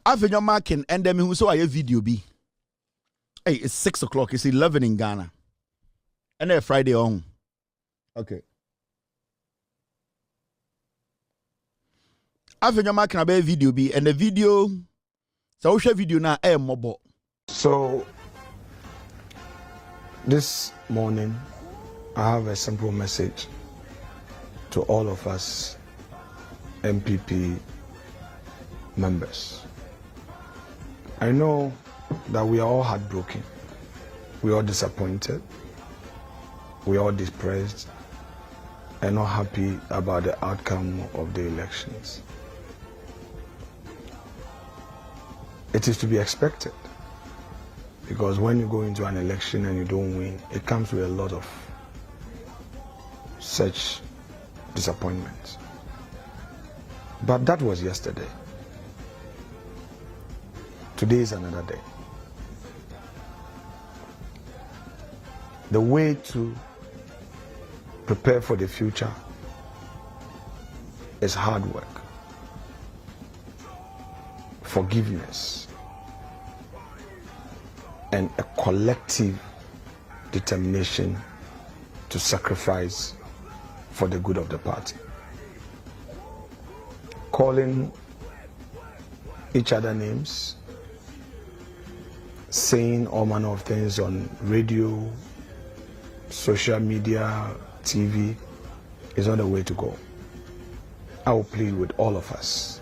Afenyo Markin and them who saw a video be. Hey, it's 6 o'clock. It's 11 in Ghana. And then Friday on. Okay. Afenyo Markin a video be and the video. So we share video now. Mobile. So this morning, I have a simple message to all of us NPP members. I know that we are all heartbroken, we are all disappointed, we are all depressed and not happy about the outcome of the elections. It is to be expected, because when you go into an election and you don't win, it comes with a lot of such disappointments. But that was yesterday. Today is another day. The way to prepare for the future is hard work, forgiveness, and a collective determination to sacrifice for the good of the party. Calling each other names, saying all manner of things on radio, social media, TV is not the way to go. I will plead with all of us.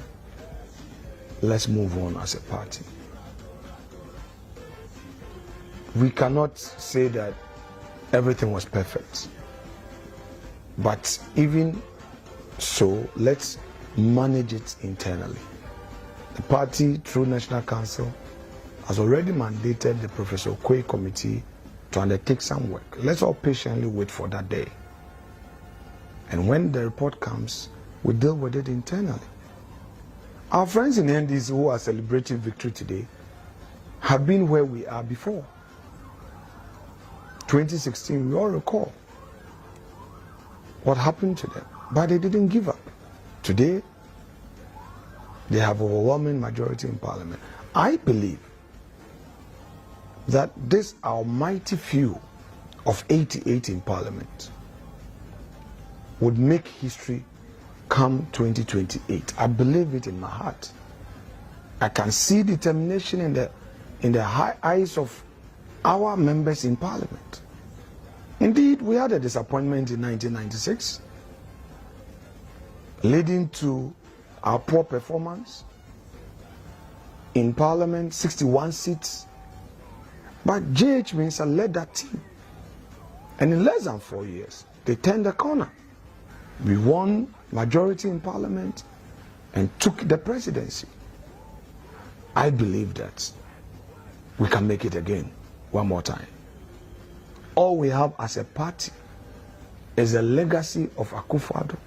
Let's move on as a party. We cannot say that everything was perfect, but even so, let's manage it internally. The party, through National Council, has already mandated the Professor Okoye Committee to undertake some work. Let's all patiently wait for that day. And when the report comes, we deal with it internally. Our friends in NDC who are celebrating victory today have been where we are before. 2016, we all recall what happened to them, but they didn't give up. Today, they have overwhelming majority in parliament. I believe that this almighty few of 88 in parliament would make history come 2028. I believe it in my heart. I can see determination in the high eyes of our members in parliament. Indeed, we had a disappointment in 1996, leading to our poor performance in parliament, 61 seats. But J.H. Mensah led that team. And in less than 4 years, they turned the corner. We won majority in parliament and took the presidency. I believe that we can make it again, one more time. All we have as a party is a legacy of Akufo-Addo,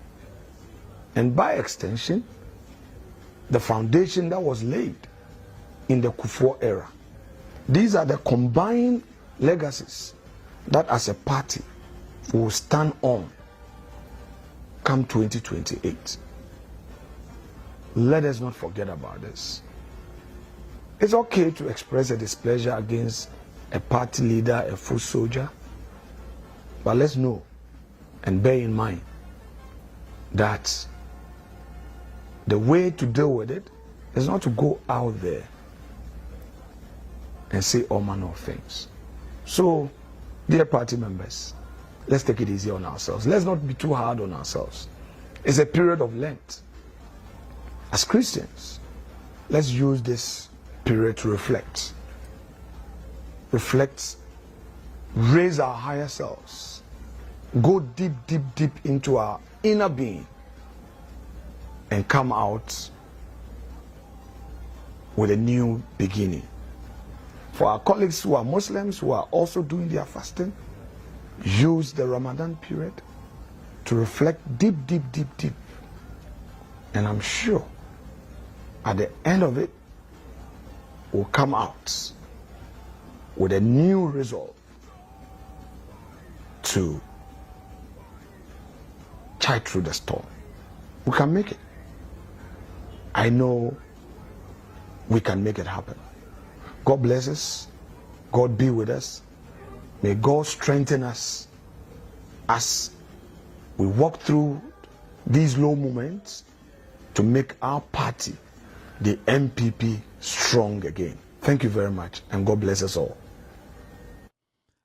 and by extension, the foundation that was laid in the Kufuor era. These are the combined legacies that as a party will stand on come 2028. Let us not forget about this. It's okay to express a displeasure against a party leader, a foot soldier, but let's know and bear in mind that the way to deal with it is not to go out there and say all manner of things. So, dear party members, let's take it easy on ourselves. Let's not be too hard on ourselves. It's a period of Lent. As Christians, let's use this period to reflect. Reflect, raise our higher selves, go deep, deep, deep into our inner being, and come out with a new beginning. For our colleagues who are Muslims, who are also doing their fasting, use the Ramadan period to reflect deep, deep, deep, deep. And I'm sure at the end of it, we'll come out with a new resolve to chart through the storm. We can make it. I know we can make it happen. God bless us. God be with us. May God strengthen us as we walk through these low moments to make our party, the NPP, strong again. Thank you very much, and God bless us all.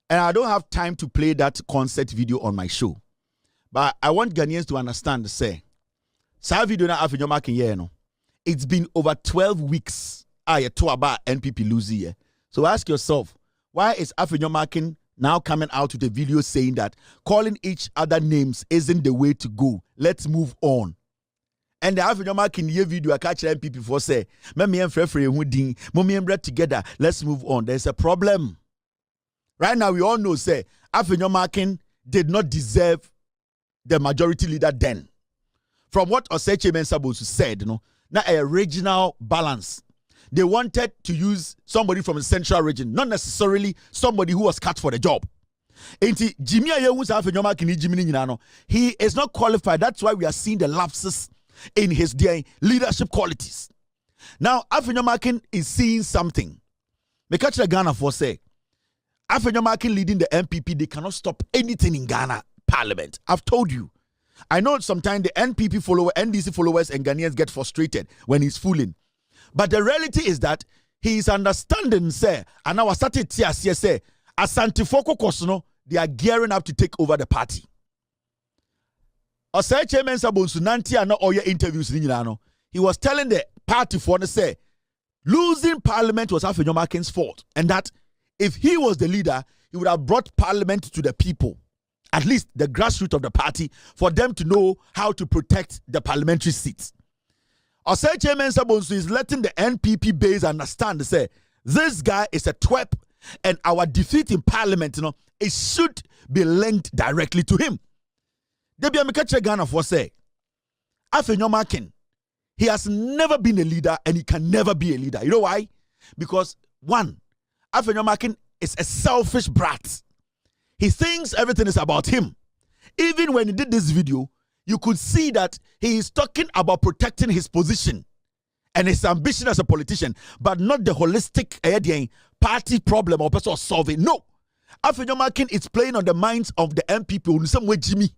And I don't have time to play that concert video on my show, but I want Ghanaians to understand, say, sa video na Afenyo Markin here, no. It's been over 12 weeks. I talk about NPP losing here. So ask yourself, why is Afenyo Markin now coming out with a video saying that calling each other names isn't the way to go? Let's move on. And the Afenyo Markin here video I catch NPP for say, me and Frefre Houdin, mommy and bread together. Let's move on. There's a problem. Right now, we all know, say, Afenyo Markin did not deserve the majority leader then. From what Oseche Mensah said, now a regional balance. They wanted to use somebody from the central region, not necessarily somebody who was cut for the job. He is not qualified. That's why we are seeing the lapses in his leadership qualities. Now, Afenyo Markin is seeing something. Me catch the Ghana for say, Afenyo Markin leading the NPP, they cannot stop anything in Ghana Parliament. I've told you. I know sometimes the NPP followers, NDC followers, and Ghanaians get frustrated when he's fooling. But the reality is that he is understanding, say, and now I started to say, as Santifoko Kosono, they are gearing up to take over the party. Oseche Mensah Bonsu and not all your interviews, he was telling the party for to say, losing Parliament was Afenyo Markin's fault, and that if he was the leader, he would have brought Parliament to the people. At least the grassroots of the party, for them to know how to protect the parliamentary seats. Oseche Mensah Bonsu is letting the NPP base understand, say, this guy is a twerp, and our defeat in Parliament, it should be linked directly to him. Debi Amikache Ghana for say, Afenyo Markin, he has never been a leader, and he can never be a leader. You know why? Because, one, Afenyo Markin is a selfish brat. He thinks everything is about him. Even when he did this video, you could see that he is talking about protecting his position and his ambition as a politician, but not the holistic party problem or person solving. No. Afenyo Markin is playing on the minds of the NPP in some way, Jimmy.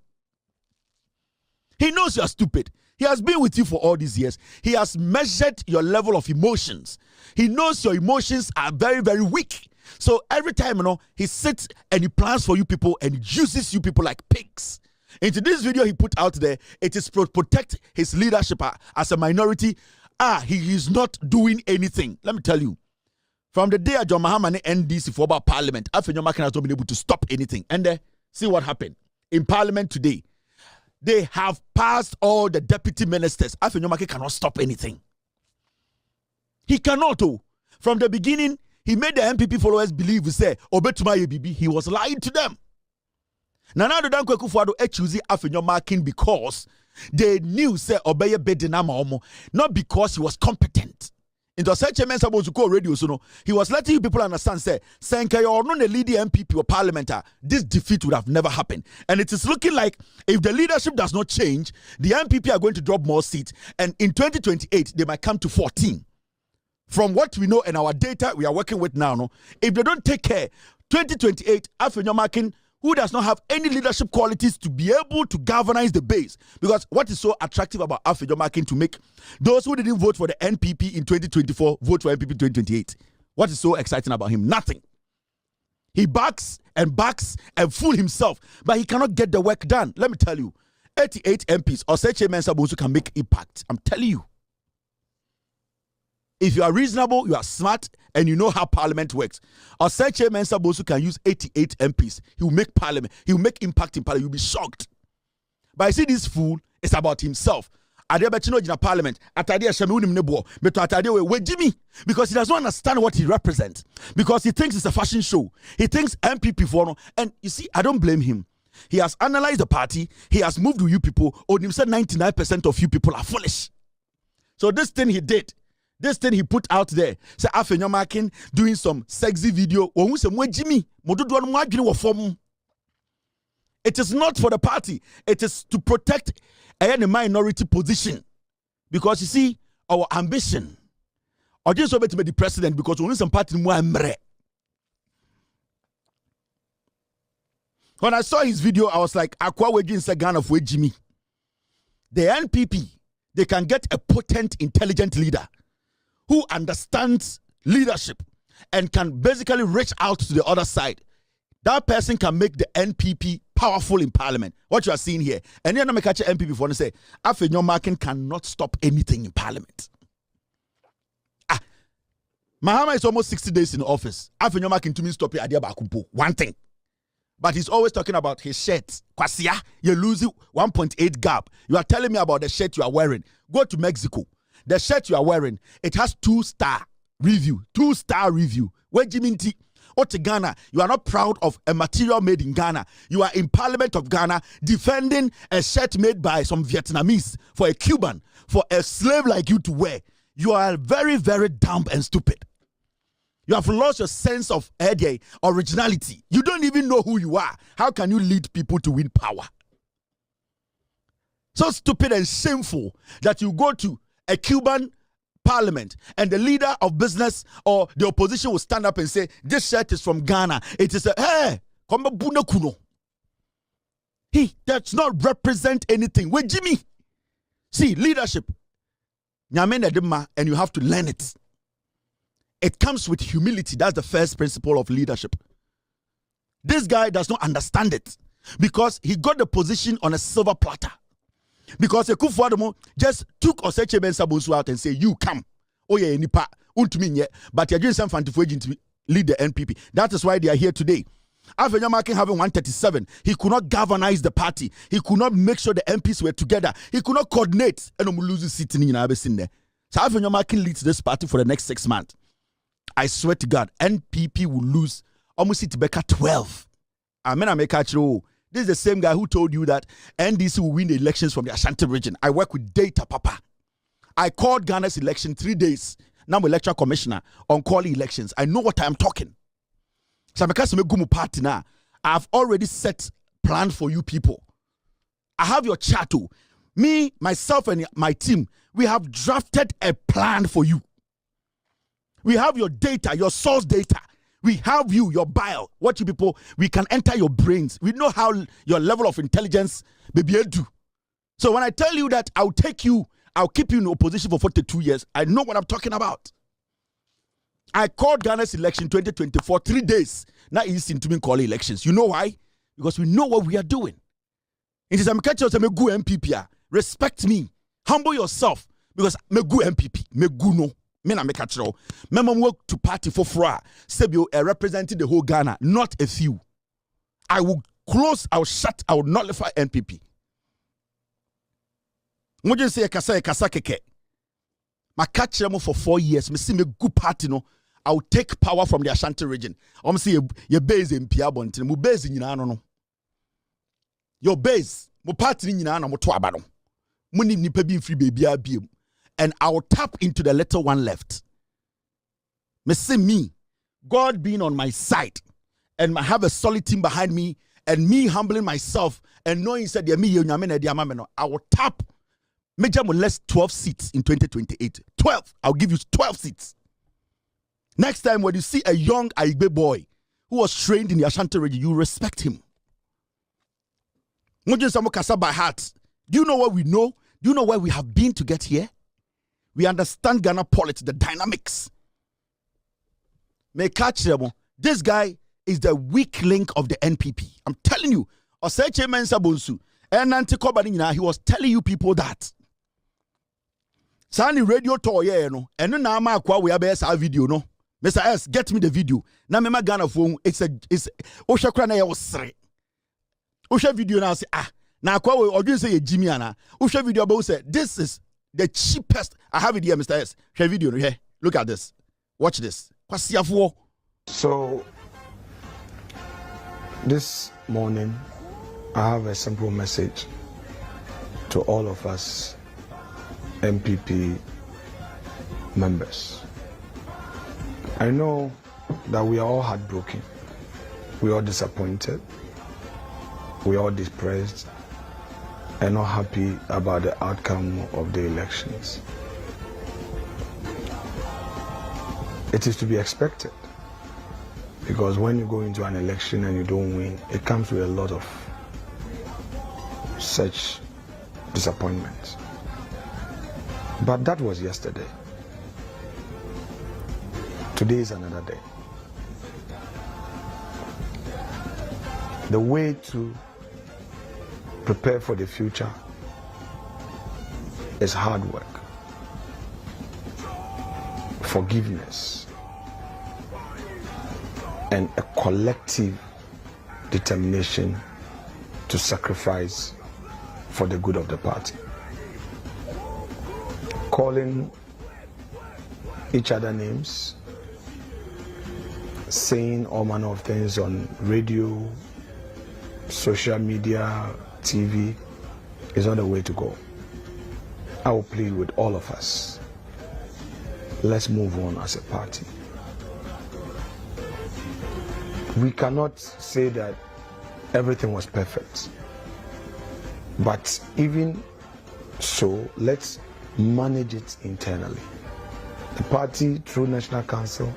He knows you are stupid. He has been with you for all these years. He has measured your level of emotions. He knows your emotions are very, very weak. So every time, he sits and he plans for you people and uses you people like pigs. Into this video he put out there, it is to protect his leadership as a minority. He is not doing anything. Let me tell you. From the day John Mahama NDC for about Parliament, Afenyo Markin has not been able to stop anything. And see what happened. In Parliament today, they have passed all the deputy ministers. Afenyo Markin cannot stop anything. He cannot. From the beginning, he made the NPP followers believe, say, Obetuma Yebibi, he was lying to them. Nana Addo Dankwa Akufo-Addo choosing Afenyo Markin because they knew, say, Obeye Bedinama Omo, not because he was competent. In the Oseche Mensah Bonsu radio, he was letting you people understand, say, Senke, you're not a leading NPP or parliamentar, this defeat would have never happened. And it is looking like if the leadership does not change, the NPP are going to drop more seats, and in 2028, they might come to 14. From what we know and our data we are working with now, if they don't take care, 2028, Afenyo Markin, who does not have any leadership qualities to be able to galvanize the base. Because what is so attractive about Afenyo Markin to make those who didn't vote for the NPP in 2024 vote for NPP in 2028? What is so exciting about him? Nothing. He backs and fool himself, but he cannot get the work done. Let me tell you, 88 MPs, Oseche Mensah Bonsu can make impact. I'm telling you. If you are reasonable, you are smart, and you know how Parliament works, Oseche Mensah Bonsu can use 88 MPs. He will make Parliament. He will make impact in Parliament. You'll be shocked. But I see this fool is about himself. Because he does not understand what he represents. Because he thinks it's a fashion show. He thinks NPP for, and you see, I don't blame him. He has analyzed the party. He has moved with you people. Or he said 99% of you people are foolish. So this thing he did. This thing he put out there, say Afenyo Markin doing some sexy video. It is not for the party. It is to protect a minority position. Because you see, our ambition, or just obey to be the president because we need some party more. When I saw his video, I was like, Akwa Wejin Sagan of Jimmy. The NPP, they can get a potent, intelligent leader who understands leadership and can basically reach out to the other side. That person can make the NPP powerful in parliament. What you are seeing here. And then I'm catch NPP for to say, Afenyo Markin cannot stop anything in parliament. Mahama is almost 60 days in office. Afenyo Markin to me stop it. One thing. But he's always talking about his shirt. Kwasia, you're losing 1.8 gap. You are telling me about the shirt you are wearing. Go to Mexico. The shirt you are wearing, it has 2-star review. 2-star review. Where Jiminti? Or to Ghana, you are not proud of a material made in Ghana. You are in Parliament of Ghana defending a shirt made by some Vietnamese for a Cuban, for a slave like you to wear. You are very, very dumb and stupid. You have lost your sense of originality. You don't even know who you are. How can you lead people to win power? So stupid and shameful that you go to a Cuban parliament and the leader of business or the opposition will stand up and say, this shirt is from Ghana. It is he does not represent anything. Wait, Jimmy. See, leadership. And you have to learn it. It comes with humility. That's the first principle of leadership. This guy does not understand it because he got the position on a silver platter. Because a Kufuademo just took Oseche Ben Sabosu out and say, you come. Oh yeah, nipa, untuminye, but you're doing something to lead the NPP. That is why they are here today. Afenyo Markin having 137, he could not galvanize the party. He could not make sure the MPs were together. He could not coordinate. And I'm losing sitting in there. So Afenyo Markin leads this party for the next 6 months. I swear to God, NPP will lose almost it back at 12. This is the same guy who told you that NDC will win the elections from the Ashanti region. I work with data, Papa. I called Ghana's election 3 days. Now I'm electoral commissioner on calling elections. I know what I'm talking. So because I'm a gumu party now, I've already set plans for you people. I have your chat too. Me, myself, and my team, we have drafted a plan for you. We have your data, your source data. We have you, your bio. What you people, we can enter your brains. We know how your level of intelligence may be able to. So when I tell you that I'll take you, I'll keep you in opposition for 42 years, I know what I'm talking about. I called Ghana's election 2024 3 days. Now it's into me calling elections. You know why? Because we know what we are doing. It is a MPP. Respect me. Humble yourself. Because me go MPP. Me go no. Me na me catchero. Me work to party for fra. Sebio representing the whole Ghana, not a few. I will close, I will shut, I will nullify NPP. Mo just say kasa keke. Ma catchero for 4 years. Me see me good party no. I will take power from the Ashanti region. I'm see your base in Piabontin. Mo base in no. Your base, mo party in no mo to abano. Mo ni nipa bi free baby abiem. And I will tap into the little one left. Me see me, God being on my side, and I have a solid team behind me, and me humbling myself and knowing said I will tap major less 12 seats in 2028. 12. I'll give you 12 seats. Next time when you see a young Aigbe boy who was trained in the Ashanti region, you respect him. By heart. Do you know what we know? Do you know where we have been to get here? We understand Ghana politics, the dynamics. This guy is the weak link of the NPP. I'm telling you. He was telling you people that. Sani radio toy no. And now we have a video no. Mr. S, get me the video. Now me Ghana phone. It's Osha krana ya osre. Osha video now say now or you say Jimmy ana. Osha video about say this is the cheapest. I have it here, Mr. S. Share video here. Look at this. Watch this. So this morning, I have a simple message to all of us NPP members. I know that we are all heartbroken. We are all disappointed. We are all depressed and not happy about the outcome of the elections. It is to be expected. Because when you go into an election and you don't win, it comes with a lot of such disappointments. But that was yesterday. Today is another day. The way to prepare for the future is hard work, forgiveness, and a collective determination to sacrifice for the good of the party. Calling each other names, saying all manner of things on radio, social media, TV is not the way to go. I will plead with all of us. Let's move on as a party. We cannot say that everything was perfect. But even so, let's manage it internally. The party, through National Council,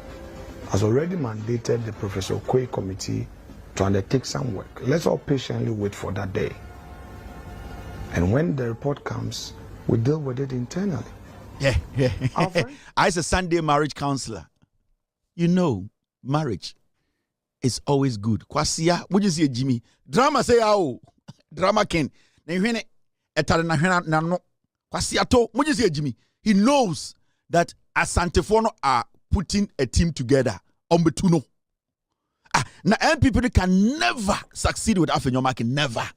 has already mandated the Professor Okoye Committee to undertake some work. Let's all patiently wait for that day. And when the report comes, we deal with it internally. Yeah. I as a Sunday marriage counselor, you know, marriage is always good. Kwasia, would you see Jimmy? Drama say oh, drama ken. Kwasia to, would you see Jimmy? He knows that Asantefono are putting a team together on Betuno. Now NPP can never succeed with Afenyo Markin, never.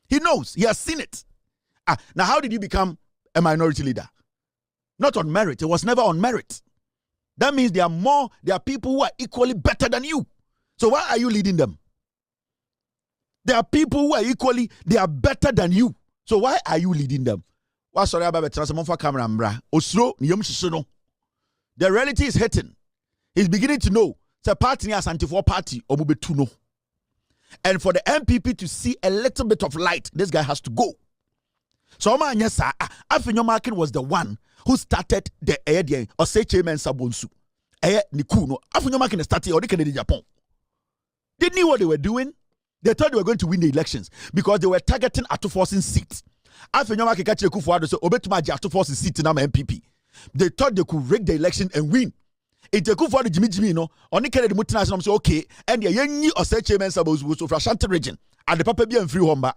He knows, he has seen it. Now how did you become a minority leader? Not on merit. It was never on merit. That means there are people who are equally better than you. So why are you leading them? There are people who are better than you. So why are you leading them? The reality is hitting. He's beginning to know. It's a party as anti-4 party. And for the NPP to see a little bit of light, this guy has to go. So Afenyo Markin was the one who started the idea or say chairman Sabonsu. Nikuno. Afenyo Markin started or they can Japan. They knew what they were doing. They thought they were going to win the elections because they were targeting Atuforcing seats. Afenyo Markin catch Kufuado so Obetumaji Atuforcing seat in MPP. They thought they could rig the election and win. It took for the Jimmy no only carry the multinational so okay and the young or say chairman Sabonsu so for Ashanti region. And the Papa be and free homba.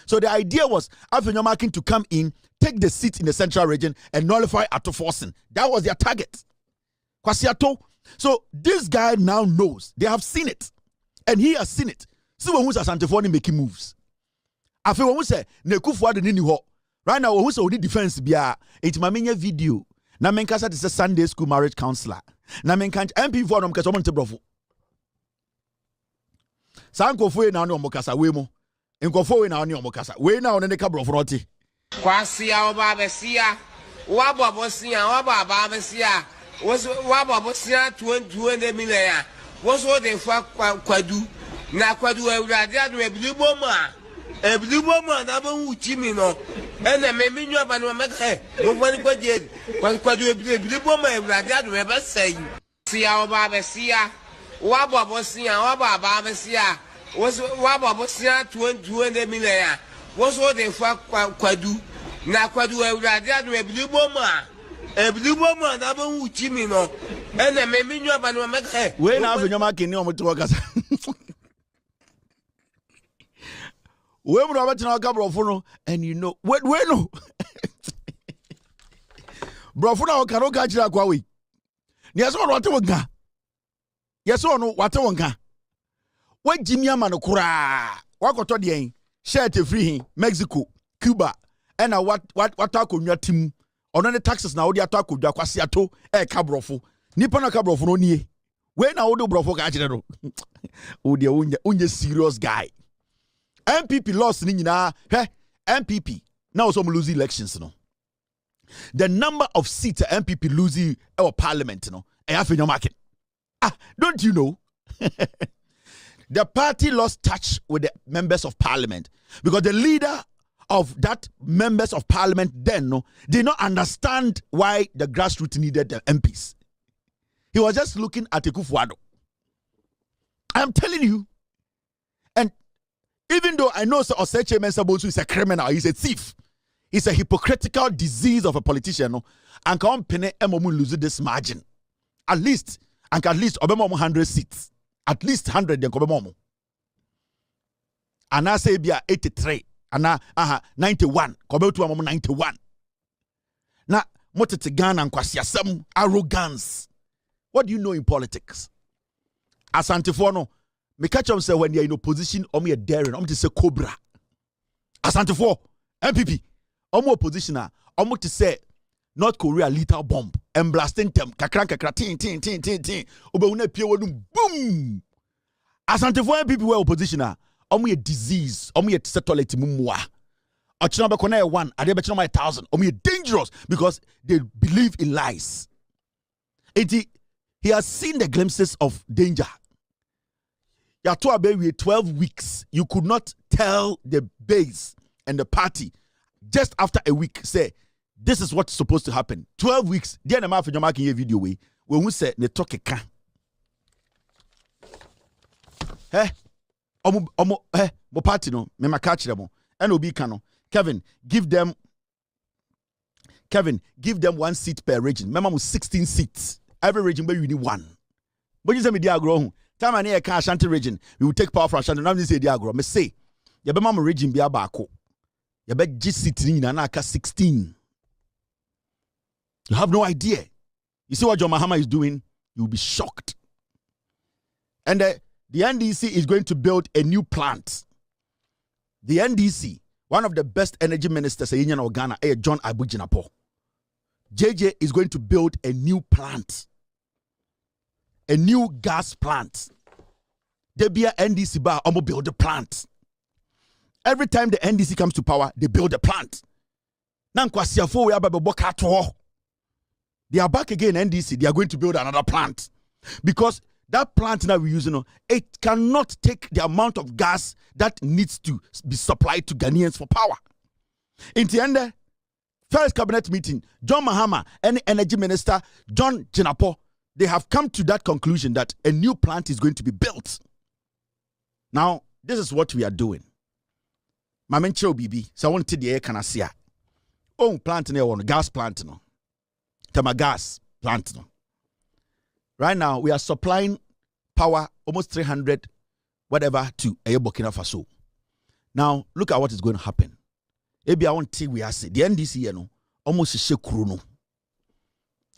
So the idea was Afenyo Markin to come in, take the seat in the central region, and nullify Atuforcing. That was their target. Kwasiato. So this guy now knows. They have seen it. And he has seen it. See when who's Asantefoni making moves. Afenyo who say Nekufuado ni ho. Right now who say only defense bia. It maminya video. Na menkasa is a Sunday school marriage counselor. Na menkanch MP for nom kaso monte brofo. Sankofo na oni omokasa we mo. Nkofo na oni omokasa. We na oni ne ka brofo roti. Kwasia oba besia. Wa bobosia, wa baba besia. Wa bobosia 20 million. Woso de fa kwadu. Na kwadu ewurade adu ebilibo ma. Ebilibo ma na bo uchi mi no. Ene me minyu aba no meka. Mo fani kwaje. Kwadu ebilibo ma ewurade adu e be sei. Sia oba besia. Wa bobosia, wa baba besia. Wa bobosia 20 million. Woso de fa kwadu. Na kwadu ewurade adu ebilibo ma. Ebilibo ma na bo uchi mi no. Ene me minyu aba no meka. We na Afenyo Markin ni omo to wakasa. We mu na betina waka brofo no and you know we no. Brofo na waka no ka kira kwa we. Ni aso no wate wonka. Yeso no wate wonka. We Jimmy ama no kura. Wakoto de en. Shirt free hin Mexico, Cuba. And what akonwa tim. Ono ne taxes na wo de ato akodwa kwase ato ka brofo. Nipa na ka brofo no nie. We na wo do brofo ka kire no. Wo de unye serious guy. NPP lost ni nyina. NPP now some lose elections no. The number of seats NPP losing our parliament no. Afenyo Markin. Don't you know? The party lost touch with the members of parliament because the leader of that members of parliament then did not understand why the grassroots needed the MPs. He was just looking at Akufo-Addo. I'm telling you. And even though I know Oseche Mensah Bonsu is a criminal, he's a thief, it's a hypocritical disease of a politician, and can pene emomu lose this margin. At least 100 seats. At least 100 then come and I say be 83 and 91 come to 91. Now motete Ghana and kwasiasem arrogance. What do you know in politics? Asantefo no me catch up say when you're in opposition me daring to say cobra. Asantefo NPP opposition to say North Korea lethal bomb and blasting them kakra tin obewuna pie wonum boom. Asantefo NPP were opposition a disease toilet mumwa. Ochina be kona 1 ade be 1,000 dangerous because they believe in lies. He has seen the glimpses of danger. You to about 12 weeks. You could not tell the base and the party just after a week say this is what's supposed to happen. 12 weeks. Dear na Afenyo Markin a video way when we say ne talk ka. Mo party no me catch them. NOB can Kevin give them 1 seat per region. Remember 16 seats. Every region where you need 1. But you say me dia grow. Time I near Ashanti region, we will take power from Ashanti. Now this say dia grow. Me say, ya be mama region be abako. Ya be G seat ni na 16. You have no idea. You see what John Mahama is doing? You will be shocked. And the NDC is going to build a new plant. The NDC, one of the best energy ministers in Ghana, John Abujinapo. JJ is going to build a new plant. A new gas plant. There be a NDC bar, I'm build a plant. Every time the NDC comes to power, they build a plant. Now, they are back again, NDC. They are going to build another plant. Because that plant now we're using, it cannot take the amount of gas that needs to be supplied to Ghanaians for power. In the end, first cabinet meeting, John Mahama and energy minister John Jinapo, they have come to that conclusion that a new plant is going to be built. Now, this is what we are doing. Mamencho Bibi, so I want to the air can I see oh plant no gas plant no. Tama gas plant no. Right now we are supplying power almost 300 whatever to Burkina Faso. Now look at what is going to happen. Maybe I want to we are say the NDC no almost shekuru no.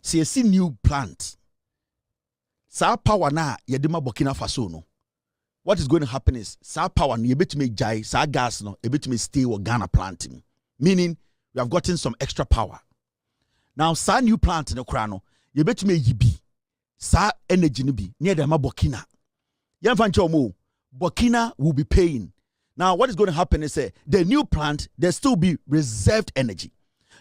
See new plant. Sa power na yedema Burkina Faso no. What is going to happen is sa power no yebetime jai sa gas no yebetime stay or Ghana planting. Meaning we have gotten some extra power. Now sa new plant no kra no yebetime yibi sa energy no bi near the Burkina. Yemfancho mo Burkina will be paying. Now what is going to happen is the new plant there still be reserved energy.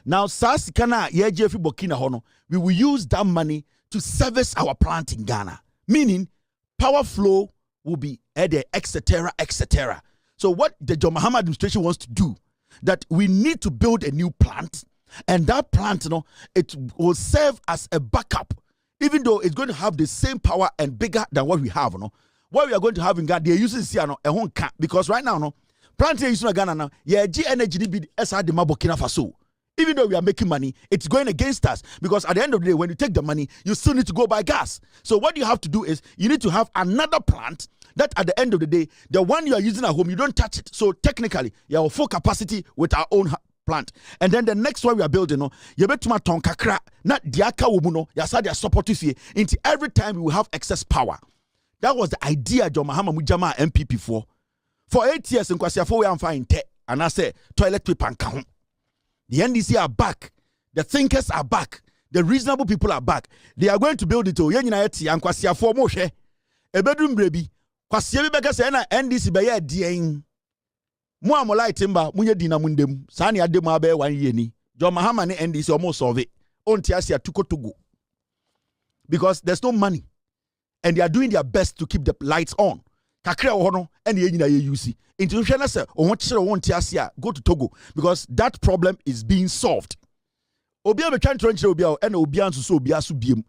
Now sa sikana yeje fi Burkina hono we will use that money to service our plant in Ghana. Meaning power flow will be etc. So what the John Mahama administration wants to do, that we need to build a new plant, and that plant, it will serve as a backup, even though it's going to have the same power and bigger than what we have. What we are going to have in Ghana, they're using here because right now, plant here using Ghana now, G energy be SR the Burkina Faso. Even though we are making money, it's going against us because at the end of the day, when you take the money, you still need to go buy gas. So what you have to do is you need to have another plant that at the end of the day, the one you are using at home, you don't touch it. So technically, you have full capacity with our own plant. And then the next one we are building, you bet to my tonkakra, not diaka womuno, yasa their support to see into every time we will have excess power. That was the idea John Mahama Mujama NPP for 8 years in Kwasiafo we am fine te, and I say toilet paper and count. The NDC are back. The thinkers are back. The reasonable people are back. They are going to build it. And Kwasiafo mo hwe. A bedroom baby. Kwasiabi beka say na NDC be ye dien. Mo amola itimba munye dina mundem. Sani ademu abe 1 year ni. John Mahama ni NDC almost solve it. Onti asia tuko to go. Because there's no money. And they are doing their best to keep the lights on. kakra wo no and ye nyina ye use into hwe na se o ho kyere wo nte a go to Togo because that problem is being solved. Obi a betwa ntro nkyere obi a and obi anso so obi aso biem.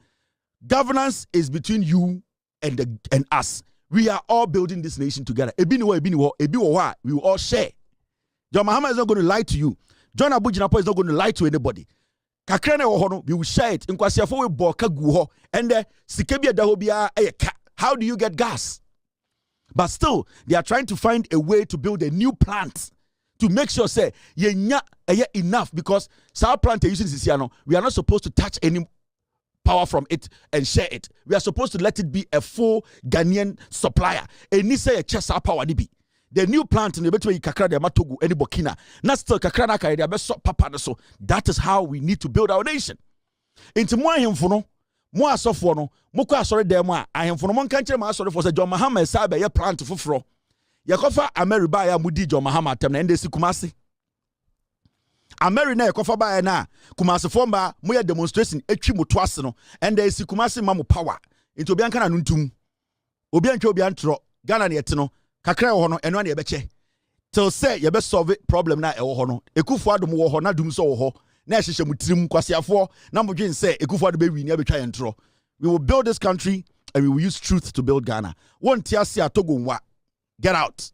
Governance is between you and us. We are all building this nation together. Ebi ni wo we will all share. John Mahama is not going to lie to you. John Abujinapo is not going to lie to anybody. Kakra na wo ho no we will share it. Nkwasiafo we boka gu ho and the sikebi da ho bia how do you get gas? But still, they are trying to find a way to build a new plant to make sure, say, enough because our plant using this year, we are not supposed to touch any power from it and share it. We are supposed to let it be a full Ghanaian supplier. And this say a chest power be. The new plant in the between kakra de matogu any Burkina. Not still kakra na kai de so papa so. That is how we need to build our nation. Into more himfono. Mo asofo no mo kwa asore dem a ahemfo no mo nka nkire ma asore fo se John Mahama esa be ye plant foforo yakofa Ameri ba ya mudi John Mahama atem na ende si Kumasi Ameri na yakofa ba ya na Kumasi fo mba mo ye demonstration etwi moto ase no ende si Kumasi ma mo power into obi anka na nuntum obi antwa obi antro Ghana na yete no kakra ho no eno na ye beche till say ye be solve problem na e wo ho no Ekufu adom wo ho na dum so wo ho na ehye mutirim kwasiafo na modwen say Ekufu ado be wi na betwa yentro. We will build this country and we will use truth to build Ghana. One tiasia Togo nwa. Get out.